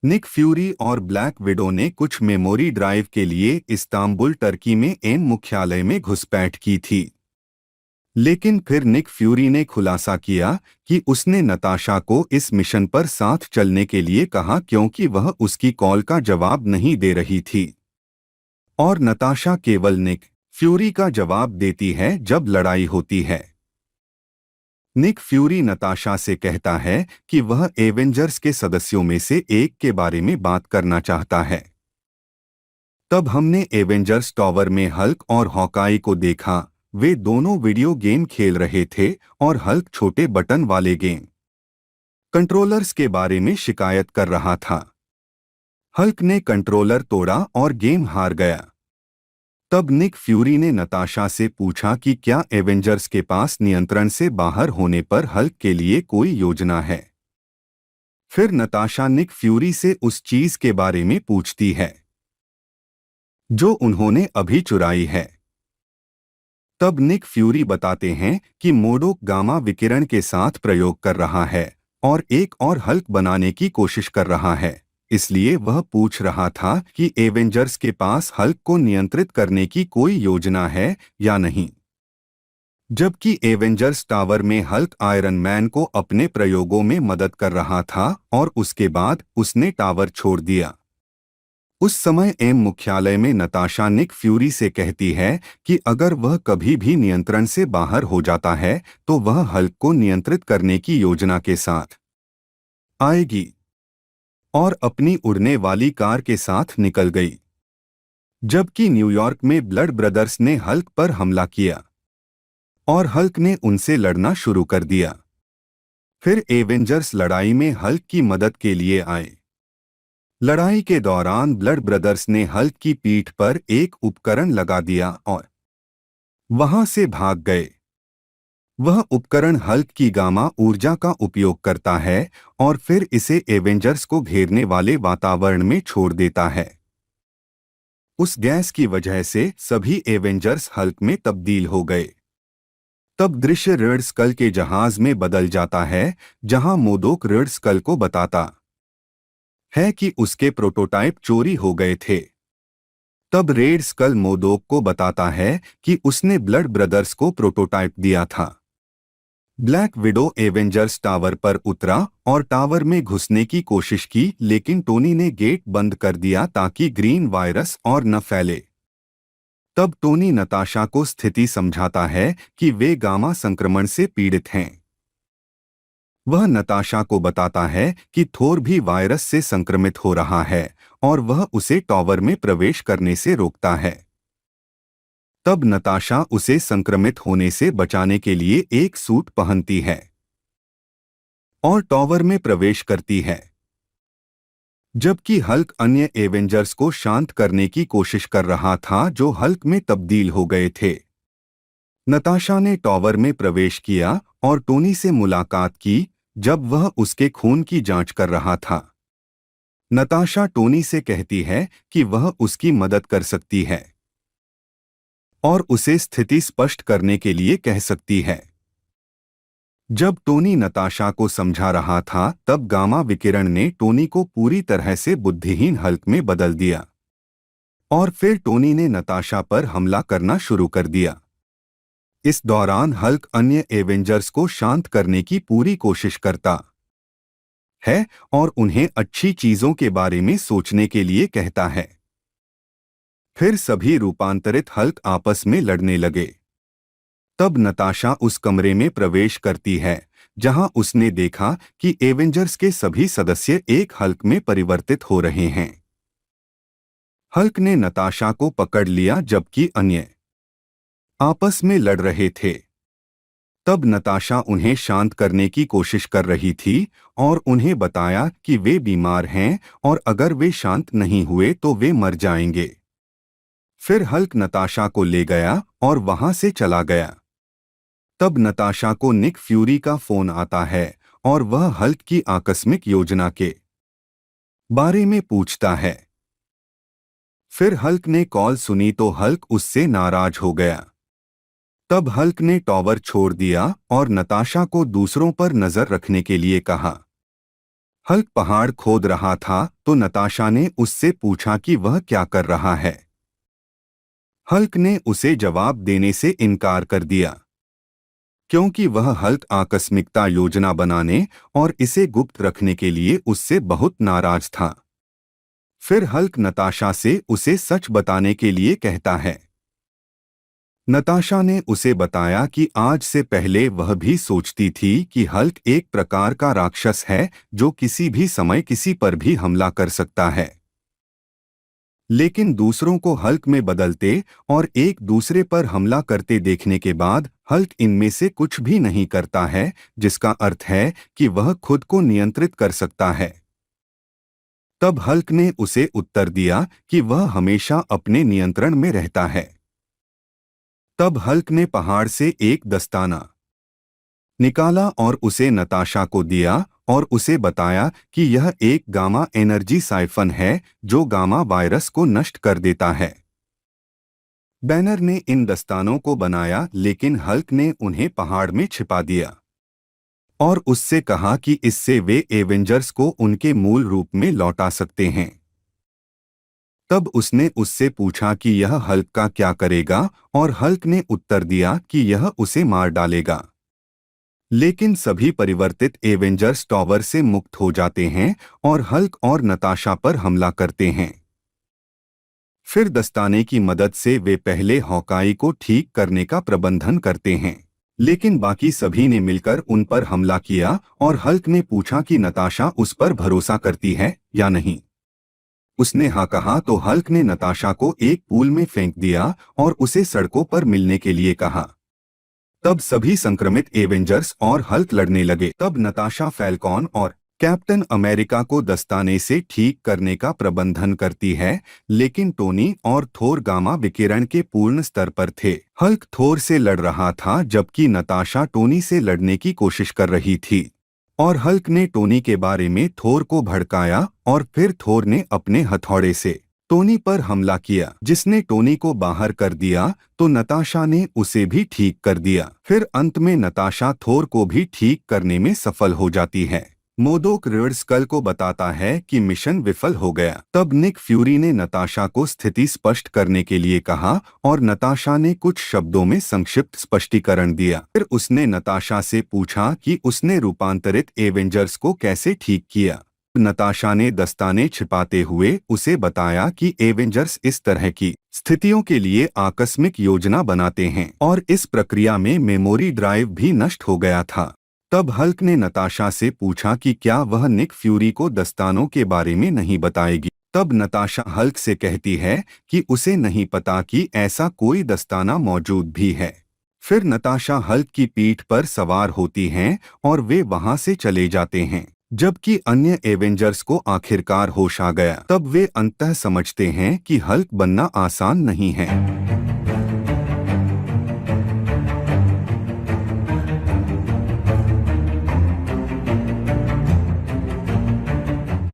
Nick Fury और black window ने कुछ मेमोरी ड्राइव के लिए इस्तांबुल टर्की में एम मुख्यालय में घुसपैठ की थी। लेकिन फिर निक फ्यूरी ने खुलासा किया कि उसने नताशा को इस मिशन पर साथ चलने के लिए कहा क्योंकि वह उसकी कॉल का जवाब नहीं दे रही थी और नताशा केवल निक फ्यूरी का जवाब देती है जब लड़ाई होती है। निक फ्यूरी नताशा से कहता है कि वह एवेंजर्स के सदस्यों में से एक के बारे में बात करना चाहता है। तब हमने एवेंजर्स टॉवर में हल्क और हॉकाई को देखा। वे दोनों वीडियो गेम खेल रहे थे और हल्क छोटे बटन वाले गेम कंट्रोलर्स के बारे में शिकायत कर रहा था। हल्क ने कंट्रोलर तोड़ा और गेम हार गया। तब निक फ्यूरी ने नताशा से पूछा कि क्या एवेंजर्स के पास नियंत्रण से बाहर होने पर हल्क के लिए कोई योजना है। फिर नताशा निक फ्यूरी से उस चीज के बारे में पूछती है जो उन्होंने अभी चुराई है। तब निक फ्यूरी बताते हैं कि मोडोक गामा विकिरण के साथ प्रयोग कर रहा है और एक और हल्क बनाने की कोशिश कर रहा है। इसलिए वह पूछ रहा था कि एवेंजर्स के पास हल्क को नियंत्रित करने की कोई योजना है या नहीं। जबकि एवेंजर्स टावर में हल्क आयरन मैन को अपने प्रयोगों में मदद कर रहा था और उसके बाद उसने टावर छोड़ दिया। उस समय एम मुख्यालय में नताशा निक फ्यूरी से कहती है कि अगर वह कभी भी नियंत्रण से बाहर हो जाता है तो वह हल्क को नियंत्रित करने की योजना के साथ आएगी और अपनी उड़ने वाली कार के साथ निकल गई। जबकि न्यूयॉर्क में ब्लड ब्रदर्स ने हल्क पर हमला किया और हल्क ने उनसे लड़ना शुरू कर दिया। फिर एवेंजर्स लड़ाई में हल्क की मदद के लिए आए। लड़ाई के दौरान ब्लड ब्रदर्स ने हल्क की पीठ पर एक उपकरण लगा दिया और वहां से भाग गए। वह उपकरण हल्क की गामा ऊर्जा का उपयोग करता है और फिर इसे एवेंजर्स को घेरने वाले वातावरण में छोड़ देता है। उस गैस की वजह से सभी एवेंजर्स हल्क में तब्दील हो गए। तब दृश्य रेड स्कल के जहाज में बदल जाता है जहां मोदोक रेड स्कल को बताता है कि उसके प्रोटोटाइप चोरी हो गए थे। तब रेड स्कल मोदोक को बताता है कि उसने ब्लड ब्रदर्स को प्रोटोटाइप दिया था। ब्लैक विडो एवेंजर्स टावर पर उतरा और टावर में घुसने की कोशिश की लेकिन टोनी ने गेट बंद कर दिया ताकि ग्रीन वायरस और न फैले। तब टोनी नताशा को स्थिति समझाता है कि वे गामा संक्रमण से पीड़ित हैं। वह नताशा को बताता है कि थोर भी वायरस से संक्रमित हो रहा है और वह उसे टावर में प्रवेश करने से रोकता है। तब नताशा उसे संक्रमित होने से बचाने के लिए एक सूट पहनती है और टावर में प्रवेश करती है। जबकि हल्क अन्य एवेंजर्स को शांत करने की कोशिश कर रहा था जो हल्क में तब्दील हो गए थे। नताशा ने टावर में प्रवेश किया और टोनी से मुलाकात की जब वह उसके खून की जांच कर रहा था। नताशा टोनी से कहती है कि वह उसकी मदद कर सकती है और उसे स्थिति स्पष्ट करने के लिए कह सकती है। जब टोनी नताशा को समझा रहा था तब गामा विकिरण ने टोनी को पूरी तरह से बुद्धिहीन हल्क में बदल दिया और फिर टोनी ने नताशा पर हमला करना शुरू कर दिया। इस दौरान हल्क अन्य एवेंजर्स को शांत करने की पूरी कोशिश करता है और उन्हें अच्छी चीजों के बारे में सोचने के लिए कहता है। फिर सभी रूपांतरित हल्क आपस में लड़ने लगे। तब नताशा उस कमरे में प्रवेश करती है जहां उसने देखा कि एवेंजर्स के सभी सदस्य एक हल्क में परिवर्तित हो रहे हैं। हल्क ने नताशा को पकड़ लिया जबकि अन्य आपस में लड़ रहे थे। तब नताशा उन्हें शांत करने की कोशिश कर रही थी और उन्हें बताया कि वे बीमार हैं और अगर वे शांत नहीं हुए तो वे मर जाएंगे। फिर हल्क नताशा को ले गया और वहां से चला गया। तब नताशा को निक फ्यूरी का फोन आता है और वह हल्क की आकस्मिक योजना के बारे में पूछता है। फिर हल्क ने कॉल सुनी तो हल्क उससे नाराज हो गया। तब हल्क ने टावर छोड़ दिया और नताशा को दूसरों पर नजर रखने के लिए कहा। हल्क पहाड़ खोद रहा था तो नताशा ने उससे पूछा कि वह क्या कर रहा है। हल्क ने उसे जवाब देने से इनकार कर दिया क्योंकि वह हल्क आकस्मिकता योजना बनाने और इसे गुप्त रखने के लिए उससे बहुत नाराज था। फिर हल्क नताशा से उसे सच बताने के लिए कहता है। नताशा ने उसे बताया कि आज से पहले वह भी सोचती थी कि हल्क एक प्रकार का राक्षस है जो किसी भी समय किसी पर भी हमला कर सकता है। लेकिन दूसरों को हल्क में बदलते और एक दूसरे पर हमला करते देखने के बाद हल्क इनमें से कुछ भी नहीं करता है, जिसका अर्थ है कि वह खुद को नियंत्रित कर सकता है। तब हल्क ने उसे उत्तर दिया कि वह हमेशा अपने नियंत्रण में रहता है। तब हल्क ने पहाड़ से एक दस्ताना निकाला और उसे नताशा को दिया और उसे बताया कि यह एक गामा एनर्जी साइफन है जो गामा वायरस को नष्ट कर देता है। बैनर ने इन दस्तानों को बनाया लेकिन हल्क ने उन्हें पहाड़ में छिपा दिया और उससे कहा कि इससे वे एवेंजर्स को उनके मूल रूप में लौटा सकते हैं। तब उसने उससे पूछा कि यह हल्क का क्या करेगा और हल्क ने उत्तर दिया कि यह उसे मार डालेगा। लेकिन सभी परिवर्तित एवेंजर्स टॉवर से मुक्त हो जाते हैं और हल्क और नताशा पर हमला करते हैं। फिर दस्ताने की मदद से वे पहले हॉकाई को ठीक करने का प्रबंधन करते हैं, लेकिन बाकी सभी ने मिलकर उन पर हमला किया और हल्क ने पूछा कि नताशा उस पर भरोसा करती है या नहीं। उसने हाँ कहा तो हल्क ने नताशा को एक पूल में फेंक दिया और उसे सड़कों पर मिलने के लिए कहा। तब सभी संक्रमित एवेंजर्स और हल्क लड़ने लगे। तब नताशा फैल्कॉन और कैप्टन अमेरिका को दस्ताने से ठीक करने का प्रबंधन करती है, लेकिन टोनी और थोर गामा विकिरण के पूर्ण स्तर पर थे। हल्क थोर से लड़ रहा था जबकि नताशा टोनी से लड़ने की कोशिश कर रही थी और हल्क ने टोनी के बारे में थोर को भड़काया और फिर थोर ने अपने हथौड़े से टोनी पर हमला किया जिसने टोनी को बाहर कर दिया तो नताशा ने उसे भी ठीक कर दिया। फिर अंत में नताशा थोर को भी ठीक करने में सफल हो जाती है। मोदोक रेड स्कल को बताता है कि मिशन विफल हो गया। तब निक फ्यूरी ने नताशा को स्थिति स्पष्ट करने के लिए कहा और नताशा ने कुछ शब्दों में संक्षिप्त स्पष्टीकरण दिया। फिर उसने नताशा से पूछा कि उसने रूपांतरित एवेंजर्स को कैसे ठीक किया। नताशा ने दस्ताने छिपाते हुए उसे बताया कि एवेंजर्स इस तरह की स्थितियों के लिए आकस्मिक योजना बनाते हैं और इस प्रक्रिया में मेमोरी ड्राइव भी नष्ट हो गया था। तब हल्क ने नताशा से पूछा कि क्या वह निक फ्यूरी को दस्तानों के बारे में नहीं बताएगी। तब नताशा हल्क से कहती है कि उसे नहीं पता कि ऐसा कोई दस्ताना मौजूद भी है। फिर नताशा हल्क की पीठ पर सवार होती हैं और वे वहां से चले जाते हैं। जबकि अन्य एवेंजर्स को आखिरकार होश आ गया। तब वे अंततः समझते हैं कि हल्क बनना आसान नहीं है।